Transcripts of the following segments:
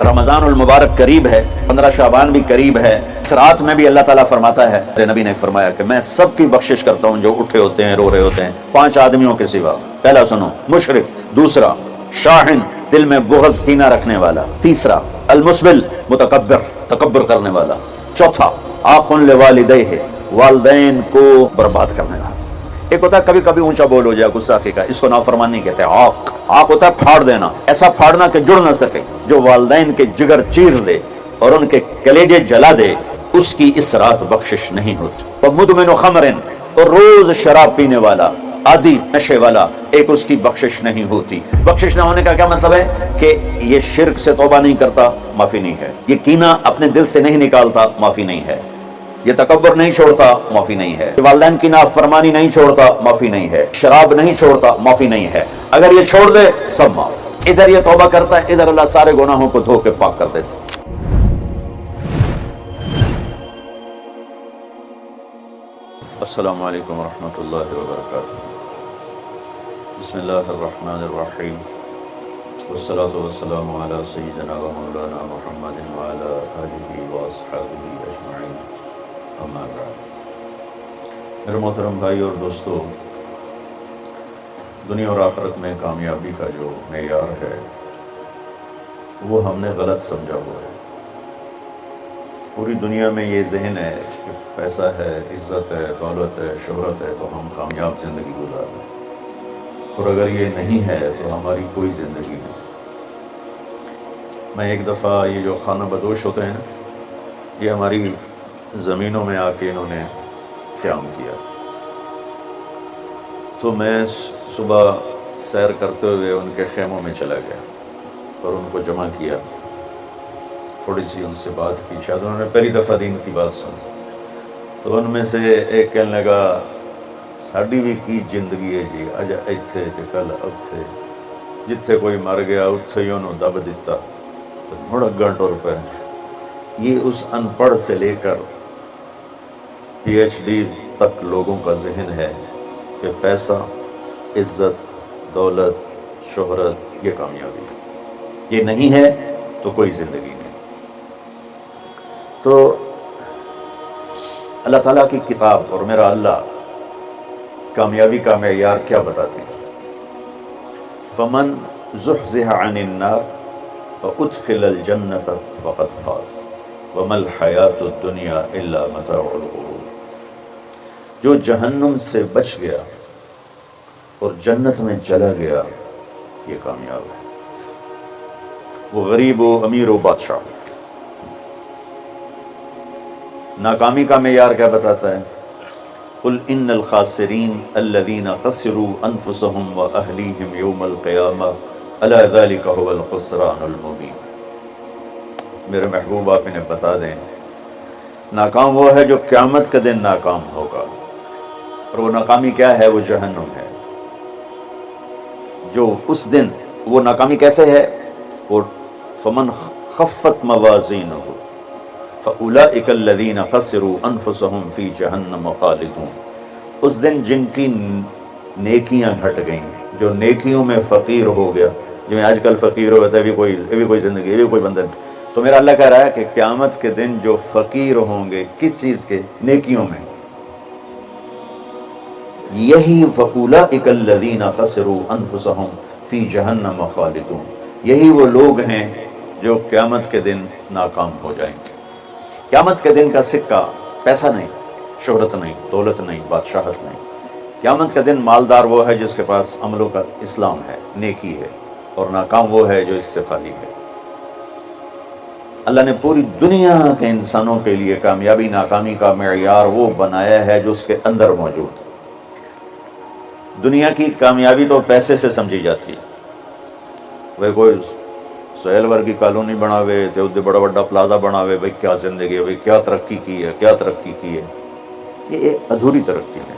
رمضان المبارک قریب ہے، 15 شعبان بھی قریب ہے۔ اس رات میں بھی اللہ تعالیٰ فرماتا ہے، میرے نبی نے فرمایا کہ میں سب کی بخشش کرتا ہوں جو اٹھے ہوتے ہیں، رو رہے ہوتے ہیں، 5 آدمیوں کے سوا۔ پہلا سنو، مشرک، دوسرا شاحن، دل میں بغض کینہ رکھنے والا، تیسرا المسبل، متکبر، تکبر کرنے والا، چوتھا عاق لوالدیہ، والدین کو برباد کرنے والا۔ ایک ہوتا ہے کبھی کبھی اونچا بول ہو جائے، گستاخی کا، اس کو نافرمانی کہتے ہیں۔ عاق ہوتا ہے پھاڑ دینا، ایسا پھاڑنا کہ جڑ نہ سکے، جو والدین کے جگر چیر دے اور ان کے کلیجے جلا دے، اس کی اس رات بخشش نہیں ہوتی۔ ومدمن خمر، اور روز شراب پینے والا، عادی نشے والا، ایک اس کی بخشش نہیں ہوتی۔ بخشش نہ ہونے کا کیا مطلب ہے؟ کہ یہ شرک سے توبہ نہیں کرتا، معافی نہیں ہے۔ یہ کینہ اپنے دل سے نہیں نکالتا، معافی نہیں ہے۔ یہ تکبر نہیں چھوڑتا، معافی نہیں ہے۔ والدین کی نافرمانی نہیں چھوڑتا، معافی نہیں ہے۔ شراب نہیں چھوڑتا، معافی نہیں ہے۔ اگر یہ چھوڑ دے، سب معاف۔ ادھر یہ توبہ کرتا ہے، ادھر اللہ سارے گناہوں کو دھو کے پاک کر دیتا ہے۔ السلام علیکم ورحمۃ اللہ وبرکاتہ۔ بسم اللہ الرحمن الرحیم، والصلاة والسلام علی سیدنا و مولانا محمد وعلی آلہ واصحابہ اجمعین، اما بعد۔ میرے محترم بھائی اور دوستو، دنیا اور آخرت میں کامیابی کا جو معیار ہے وہ ہم نے غلط سمجھا ہوا ہے۔ پوری دنیا میں یہ ذہن ہے کہ پیسہ ہے، عزت ہے، دولت ہے، شہرت ہے تو ہم کامیاب زندگی گزار لیں، اور اگر یہ نہیں ہے تو ہماری کوئی زندگی نہیں۔ میں ایک دفعہ، یہ جو خانہ بدوش ہوتے ہیں نا، یہ ہماری زمینوں میں آ کے انہوں نے قیام کیا، تو میں صبح سیر کرتے ہوئے ان کے خیموں میں چلا گیا اور ان کو جمع کیا، تھوڑی سی ان سے بات کی۔ شاید انہوں نے پہلی دفعہ دین کی بات سنی، تو ان میں سے ایک کہنے لگا، ساڈی بھی کی زندگی ہے جی، اج ایتھے تے کل اتھے، جتھے کوئی مر گیا اتھے ہی انہوں دب دیتا، تو مڑ اگاں ٹر پے۔ یہ اس ان پڑھ سے لے کر پی ایچ ڈی تک لوگوں کا ذہن ہے کہ پیسہ، عزت، دولت، شہرت یہ کامیابی ہے، یہ نہیں ہے تو کوئی زندگی نہیں۔ تو اللہ تعالیٰ کی کتاب اور میرا اللہ کامیابی کا معیار کیا بتاتے ہیں؟ فمن زحزح عن النار وادخل الجنة فقد فاز وما الحیاۃ الدنیا الا متاع الغرور۔ جو جہنم سے بچ گیا اور جنت میں چلا گیا، یہ کامیاب ہے۔ وہ غریب ہو، امیر ہو، بادشاہ ہو۔ ناکامی کا معیار کیا بتاتا ہے؟ قل ان الخاسرین الذین خسروا انفسهم واہلیہم یوم القیامہ الا ذلک هو الخسران المبین۔ میرے محبوب آپ انہیں بتا دیں، ناکام وہ ہے جو قیامت کے دن ناکام ہوگا، اور وہ ناکامی کیا ہے؟ وہ جہنم ہے۔ جو اس دن، وہ ناکامی کیسے ہے؟ وہ فمن خفت موازینہ فاولئک الذین خسروا انفسهم فی جہنم خالدون۔ اس دن جن کی نیکیاں گھٹ گئیں، جو نیکیوں میں فقیر ہو گیا، جو آج کل فقیر ہو گیا ہے، یہ بھی کوئی زندگی، یہ بھی کوئی بندہ نہیں۔ تو میرا اللہ کہہ رہا ہے کہ قیامت کے دن جو فقیر ہوں گے، کس چیز کے؟ نیکیوں میں۔ یہی فاولئک الذین خسروا انفسهم فی جہنم خالدون، یہی وہ لوگ ہیں جو قیامت کے دن ناکام ہو جائیں گے۔ قیامت کے دن کا سکہ پیسہ نہیں، شہرت نہیں، دولت نہیں، بادشاہت نہیں۔ قیامت کا دن مالدار وہ ہے جس کے پاس عملوں کا اسلام ہے، نیکی ہے، اور ناکام وہ ہے جو اس سے خالی ہے۔ اللہ نے پوری دنیا کے انسانوں کے لیے کامیابی ناکامی کا معیار وہ بنایا ہے جو اس کے اندر موجود ہے۔ دنیا کی کامیابی تو پیسے سے سمجھی جاتی ہے۔ وہ کوئی سہیل ورگی کالونی بناوے تے ادھر بڑا بڑا پلازا بناوے، بھئی کیا زندگی ہے، بھئی کیا ترقی کی ہے، کیا ترقی کی ہے۔ یہ ایک ادھوری ترقی ہے۔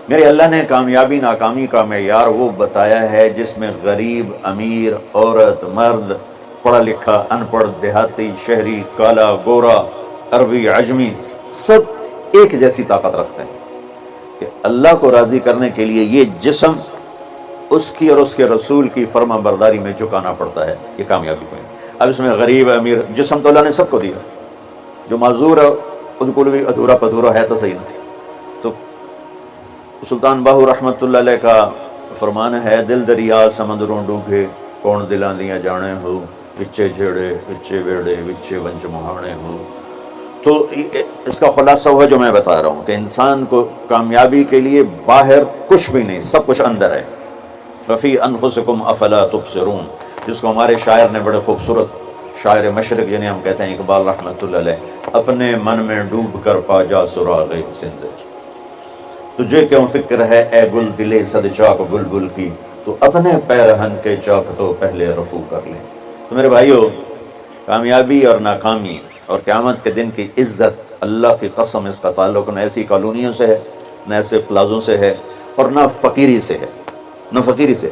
میرے اللہ نے کامیابی ناکامی کا معیار وہ بتایا ہے جس میں غریب، امیر، عورت، مرد، پڑھا لکھا، ان پڑھ، دیہاتی، شہری، کالا، گورا، عربی، عجمی، سب ایک جیسی طاقت رکھتے ہیں کہ اللہ کو راضی کرنے کے لیے یہ جسم اس کی اور اس کے رسول کی فرما برداری میں جھکانا پڑتا ہے، یہ کامیابی کو ہے۔ اب اس میں غریب امیر جسم تو اللہ نے سب کو دیا، جو معذور ہے ان کو بھی ادھورا پدھورا ہے تو صحیح نہیں۔ تو سلطان باہو رحمۃ اللہ علیہ کا فرمان ہے، دل دریا سمندروں ڈوبے کون دلاں دیاں جانے ہو، وچے جھیڑے وچے ویڑے وچے ونج مہانے ہو۔ تو اس کا خلاصہ وہ ہے جو میں بتا رہا ہوں کہ انسان کو کامیابی کے لیے باہر کچھ بھی نہیں، سب کچھ اندر ہے۔ ففی انفسکم افلا تبصرون، جس کو ہمارے شاعر نے بڑے خوبصورت، شاعر مشرق یعنی ہم کہتے ہیں اقبال رحمۃ اللہ علیہ، اپنے من میں ڈوب کر پا جا سراغ زندہ، تجھے کیوں فکر ہے اے گل دلے صد چاک بلبل کی، تو اپنے پیرہن کے چاک تو پہلے رفو کر لے۔ تو میرے بھائیو، کامیابی اور ناکامی اور قیامت کے دن کی عزت، اللہ کی قسم اس کا تعلق نہ ایسی کالونیوں سے ہے، نہ ایسے پلازوں سے ہے، اور نہ فقیری سے ہے، نہ فقیری سے۔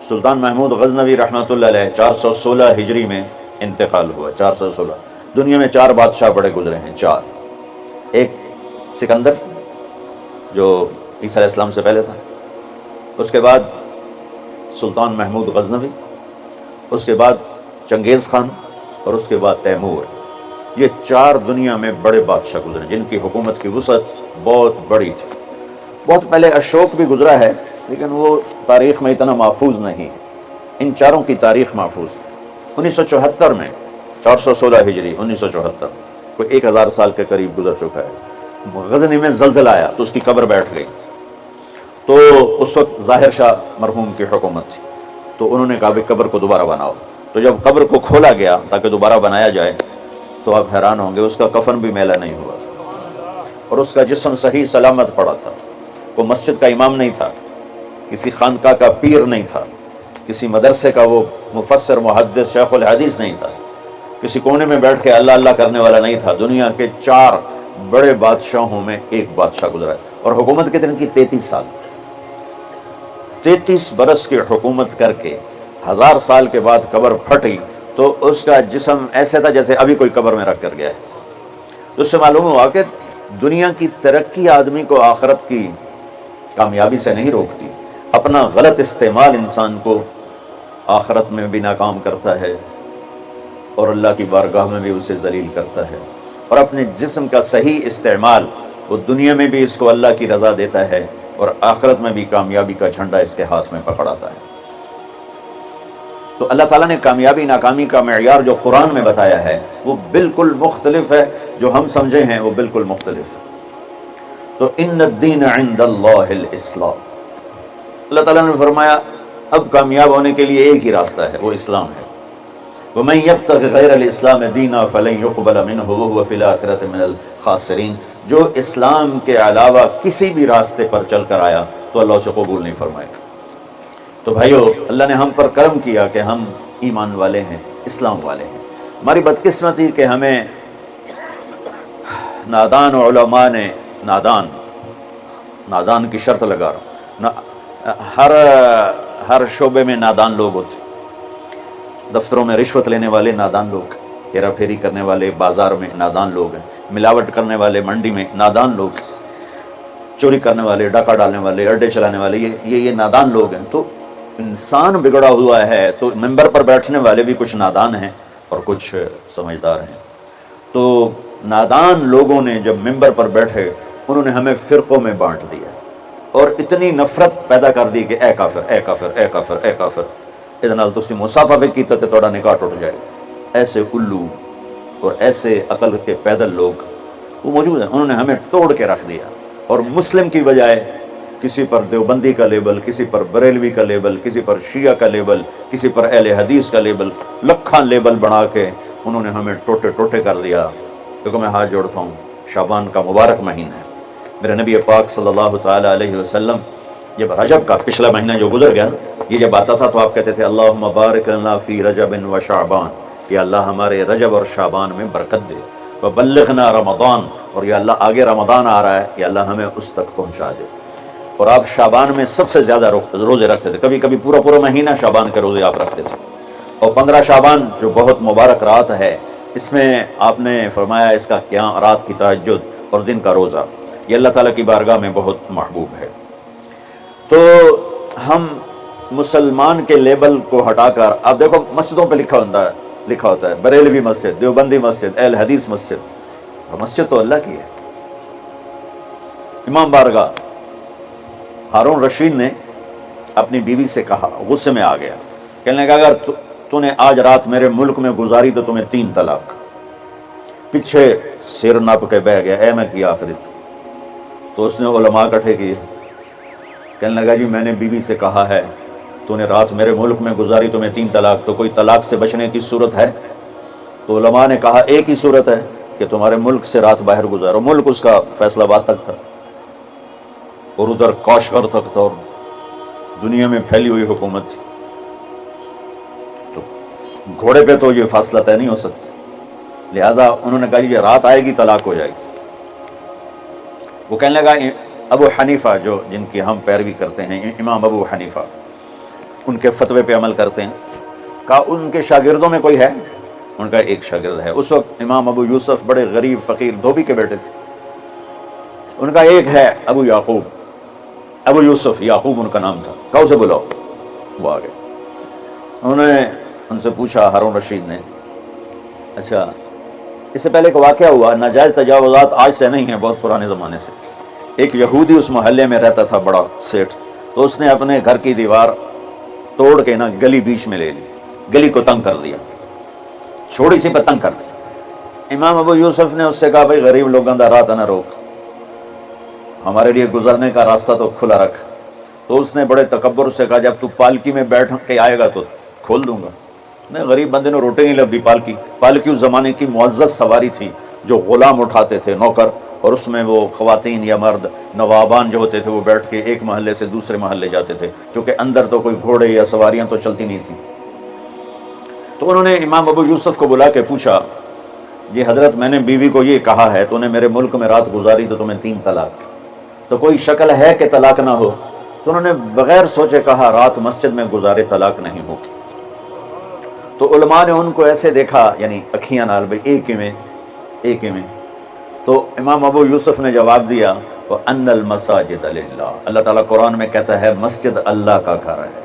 سلطان محمود غزنوی رحمۃ اللہ علیہ 416 ہجری میں انتقال ہوا، 416۔ دنیا میں 4 بادشاہ بڑے گزرے ہیں، 4۔ ایک سکندر جو عیسیٰ علیہ السلام سے پہلے تھا، اس کے بعد سلطان محمود غزنوی، اس کے بعد چنگیز خان، اور اس کے بعد تیمور۔ یہ 4 دنیا میں بڑے بادشاہ گزرے جن کی حکومت کی وسعت بہت بڑی تھی۔ بہت پہلے اشوک بھی گزرا ہے، لیکن وہ تاریخ میں اتنا محفوظ نہیں۔ ان 4 کی تاریخ محفوظ ہے۔ 1974 میں، 416 ہجری 1974، کوئی 1000 سال کے قریب گزر چکا ہے، غزنی میں زلزلہ آیا تو اس کی قبر بیٹھ گئی۔ تو اس وقت ظاہر شاہ مرحوم کی حکومت تھی، تو انہوں نے کہا کہ قبر کو دوبارہ بناؤ۔ تو جب قبر کو کھولا گیا تاکہ دوبارہ بنایا جائے، تو آپ حیران ہوں گے، اس کا کفن بھی میلا نہیں ہوا تھا، اور اس کا جسم صحیح سلامت پڑا تھا۔ وہ مسجد کا امام نہیں تھا، کسی خانقاہ کا پیر نہیں تھا، کسی مدرسے کا وہ مفسر محدث شیخ الحدیث نہیں تھا، کسی کونے میں بیٹھ کے اللہ اللہ کرنے والا نہیں تھا۔ دنیا کے 4 بڑے بادشاہوں میں ایک بادشاہ گزرا ہے، اور حکومت کتنے کی؟ 33 سال۔ 33 برس کی حکومت کر کے 1000 سال کے بعد قبر پھٹی تو اس کا جسم ایسے تھا جیسے ابھی کوئی قبر میں رکھ کر گیا ہے۔ تو اس سے معلوم ہوا کہ دنیا کی ترقی آدمی کو آخرت کی کامیابی سے نہیں روکتی، اپنا غلط استعمال انسان کو آخرت میں بھی ناکام کرتا ہے، اور اللہ کی بارگاہ میں بھی اسے ذلیل کرتا ہے۔ اور اپنے جسم کا صحیح استعمال، وہ دنیا میں بھی اس کو اللہ کی رضا دیتا ہے، اور آخرت میں بھی کامیابی کا جھنڈا اس کے ہاتھ میں پکڑاتا ہے۔ تو اللہ تعالیٰ نے کامیابی ناکامی کا معیار جو قرآن میں بتایا ہے وہ بالکل مختلف ہے، جو ہم سمجھے ہیں وہ بالکل مختلف ہے۔ تو ان الدین عند اللہ الاسلام، اللہ تعالیٰ نے فرمایا اب کامیاب ہونے کے لیے ایک ہی راستہ ہے، وہ اسلام ہے۔ وَمَن يَبْتَغِ غَيْرَ الْإِسْلَامِ دِينًا فَلَن يُقْبَلَ مِنْهُ وَهُوَ فِي الْآخِرَةِ مِنَ الْخَاسِرِينَ، جو اسلام کے علاوہ کسی بھی راستے پر چل کر آیا تو اللہ اسے قبول نہیں فرمائے گا۔ تو بھائیو، اللہ نے ہم پر کرم کیا کہ ہم ایمان والے ہیں، اسلام والے ہیں۔ ہماری بدقسمتی کہ ہمیں نادان علماء نے، نادان کی شرط لگا رہا ہوں، ہر شعبے میں نادان لوگ ہوتے، دفتروں میں رشوت لینے والے نادان لوگ، ہیرا پھیری کرنے والے بازار میں نادان لوگ ہیں، ملاوٹ کرنے والے منڈی میں نادان لوگ، چوری کرنے والے، ڈاکہ ڈالنے والے، اڈے چلانے والے، یہ نادان لوگ ہیں۔ تو انسان بگڑا ہوا ہے، تو ممبر پر بیٹھنے والے بھی کچھ نادان ہیں اور کچھ سمجھدار ہیں۔ تو نادان لوگوں نے جب ممبر پر بیٹھے، انہوں نے ہمیں فرقوں میں بانٹ دیا اور اتنی نفرت پیدا کر دی کہ اے کافر، اے کافر، اے کافر، اے کافر، ادھر نال تسی مسافہ بھی کیتا تے توڑا نکاح ٹوٹ جائے۔ ایسے الو اور ایسے عقل کے پیدل لوگ وہ موجود ہیں، انہوں نے ہمیں توڑ کے رکھ دیا، اور مسلم کی بجائے کسی پر دیوبندی کا لیبل، کسی پر بریلوی کا لیبل، کسی پر شیعہ کا لیبل، کسی پر اہل حدیث کا لیبل، لکھاں لیبل بنا کے انہوں نے ہمیں ٹوٹے ٹوٹے کر دیا۔ کیونکہ میں ہاتھ جوڑتا ہوں، شعبان کا مبارک مہینہ ہے، میرے نبی پاک صلی اللہ تعالیٰ علیہ وسلم جب رجب کا پچھلا مہینہ جو گزر گیا یہ جب آتا تھا تو آپ کہتے تھے اللہم بارک لنا فی رجب و شعبان، یا اللہ ہمارے رجب اور شعبان میں برکت دے، وبلغنا رمضان، اور یا اللہ آگے رمضان آ رہا ہے، یا اللہ ہمیں اس تک پہنچا دے۔ اور آپ شعبان میں سب سے زیادہ روزے رکھتے تھے، کبھی کبھی پورا مہینہ شعبان کے روزے آپ رکھتے تھے۔ اور 15 شعبان جو بہت مبارک رات ہے، اس میں آپ نے فرمایا اس کا قیام، رات کی تہجد اور دن کا روزہ، یہ اللہ تعالیٰ کی بارگاہ میں بہت محبوب ہے۔ تو ہم مسلمان کے لیبل کو ہٹا کر آپ دیکھو مسجدوں پہ لکھا ہوتا ہے بریلوی مسجد، دیوبندی مسجد، اہل حدیث مسجد، مسجد تو اللہ کی ہے۔ امام بارگاہ ہارون رشید نے اپنی بیوی سے کہا، غصے میں آ گیا، کہنے لگا اگر تو نے آج رات میرے ملک میں گزاری تو تمہیں 3 طلاق۔ پیچھے سر نپ کے بہ گیا، اے میں کی آخرت۔ تو اس نے علماء اکٹھے کیے، کہنے لگا جی میں نے بیوی سے کہا ہے تو نے رات میرے ملک میں گزاری تمہیں 3 طلاق، تو کوئی طلاق سے بچنے کی صورت ہے؟ تو علماء نے کہا ایک ہی صورت ہے کہ تمہارے ملک سے رات باہر گزارو۔ ملک اس کا فیصل آباد تک تھا اور ادھر کاشغر تک تھا اور دنیا میں پھیلی ہوئی حکومت تھی، تو گھوڑے پہ تو یہ فاصلہ طے نہیں ہو سکتا، لہٰذا انہوں نے کہا یہ رات آئے گی طلاق ہو جائے گی۔ وہ کہنے لگا ابو حنیفہ جو جن کی ہم پیروی کرتے ہیں، امام ابو حنیفہ، ان کے فتوے پہ عمل کرتے ہیں، کہا ان کے شاگردوں میں کوئی ہے؟ ان کا ایک شاگرد ہے۔ اس وقت امام ابو یوسف بڑے غریب فقیر دھوبی کے بیٹے تھے، ان کا ایک ہے ابو یعقوب، ابو یوسف یعقوب ان کا نام تھا، کہا اسے بلاؤ۔ وہ آ گئے، انہوں نے ان سے پوچھا ہارون رشید نے، اچھا اس سے پہلے ایک واقعہ ہوا، ناجائز تجاوزات آج سے نہیں ہیں، بہت پرانے زمانے سے۔ ایک یہودی اس محلے میں رہتا تھا، بڑا سیٹھ، تو اس نے اپنے گھر کی دیوار توڑ کے نا گلی بیچ میں لے لی، گلی کو تنگ کر دیا، چھوڑی سی پہ تنگ کر دیا۔ امام ابو یوسف نے اس سے کہا بھائی غریب لوگوں کا راہ نہ روک، ہمارے لیے گزرنے کا راستہ تو کھلا رکھ۔ تو اس نے بڑے تکبر سے کہا جب تو پالکی میں بیٹھ کے آئے گا تو کھول دوں گا۔ میں غریب بندے نے روٹی نہیں لبھی پالکی اس زمانے کی معزز سواری تھی جو غلام اٹھاتے تھے، نوکر، اور اس میں وہ خواتین یا مرد نوابان جو ہوتے تھے وہ بیٹھ کے ایک محلے سے دوسرے محلے جاتے تھے، کیونکہ اندر تو کوئی گھوڑے یا سواریاں تو چلتی نہیں تھیں۔ تو انہوں نے امام ابو یوسف کو بلا کے پوچھا جی حضرت میں نے بیوی کو یہ کہا ہے تو نے میرے ملک میں رات گزاری تو تمہیں 3 طلاق، تو کوئی شکل ہے کہ طلاق نہ ہو؟ تو انہوں نے بغیر سوچے کہا رات مسجد میں گزارے طلاق نہیں ہوگی۔ تو علماء نے ان کو ایسے دیکھا، یعنی اکھیاں نال بھئی ایک ہی میں، تو امام ابو یوسف نے جواب دیا وَأَنَّ الْمَسَاجِدَ لِلَّهِ، اللہ تعالیٰ قرآن میں کہتا ہے مسجد اللہ کا گھر ہے،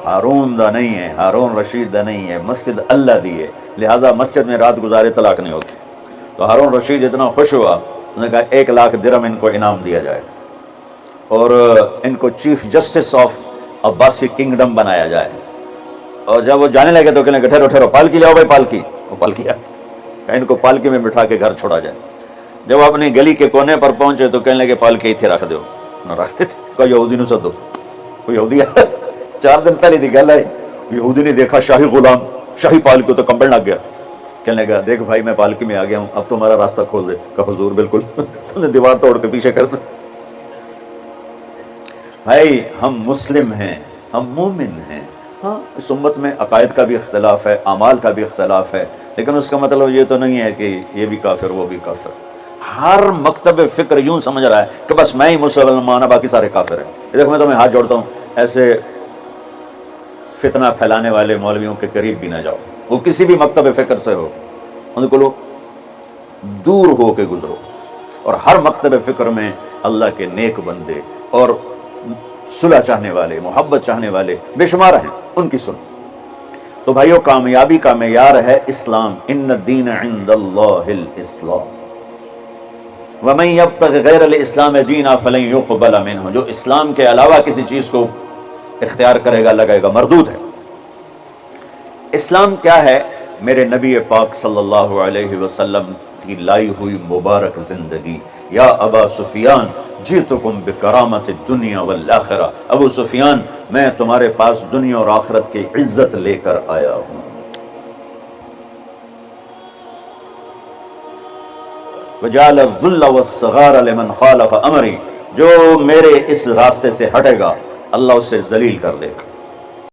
ہارون دا نہیں ہے، ہارون رشید دا نہیں ہے، مسجد اللہ دی ہے، لہٰذا مسجد میں رات گزارے طلاق نہیں ہوتی۔ تو ہارون رشید اتنا خوش ہوا، انہوں نے کہا 1 لاکھ درہم ان کو انعام دیا جائے اور ان کو chief justice of Abbasi kingdom بنایا جائے۔ اور جب وہ جانے لگے تو کہنے لگے ٹھہرو پالکی لاؤ بھائی، پالکی، وہ پالکی آ گئی، ان کو پالکی میں بٹھا کے گھر چھوڑا جائے۔ جب اپنی گلی کے کونے پر پہنچے تو کہنے لگے پالکی اتھے رکھ دو، نہ رکھتے تھے، کہا یہودی نو سدو، وہ یہودی 4 دن پہلے دی گل ہے، یہودی نے دیکھا شاہی غلام شاہی پالکی تو کمبل لگ گیا، کہنے لگا دیکھ بھائی میں پالکی میں آ گیا ہوں، اب تمہارا راستہ کھول دے۔ کہا حضور بالکل تم نے دیوار توڑ کے پیچھے کر دیا۔ بھائی ہم مسلم ہیں، ہم مومن ہیں، ہاں اس امت میں عقائد کا بھی اختلاف ہے، اعمال کا بھی اختلاف ہے، لیکن اس کا مطلب یہ تو نہیں ہے کہ یہ بھی کافر وہ بھی کافر۔ ہر مکتب فکر یوں سمجھ رہا ہے کہ بس میں ہی مسلمان ہوں باقی سارے کافر ہیں۔ دیکھو میں تمہیں ہاتھ جوڑتا ہوں، ایسے فتنہ پھیلانے والے مولویوں کے قریب بھی نہ جاؤ، وہ کسی بھی مکتب فکر سے ہو، ان کو دور ہو کے گزرو، اور ہر مکتب فکر میں اللہ کے نیک بندے اور صلح چاہنے والے، محبت چاہنے والے بے شمار ہیں، ان کی سنو۔ تو بھائیو کامیابی کا معیار ہے اسلام، ان الدین عند اللہ الاسلام، وَمَن يَبْتَغِ غَيْرَ الْإِسْلَامِ دِينًا فَلَن يُقْبَلَ مِنْهُ، جو اسلام کے علاوہ کسی چیز کو اختیار کرے گا لگائے گا، مردود ہے۔ اسلام کیا ہے؟ میرے نبی پاک صلی اللہ علیہ وسلم کی لائی ہوئی مبارک زندگی۔ یا ابا سفیان جئتکم بکرامت الدنیا والآخرہ، ابو سفیان میں تمہارے پاس دنیا اور آخرت کی عزت لے کر آیا ہوں۔ وجعل الذل والصغار لمن خالف امری، جو میرے اس راستے سے ہٹے گا اللہ اسے ذلیل کر دے گا۔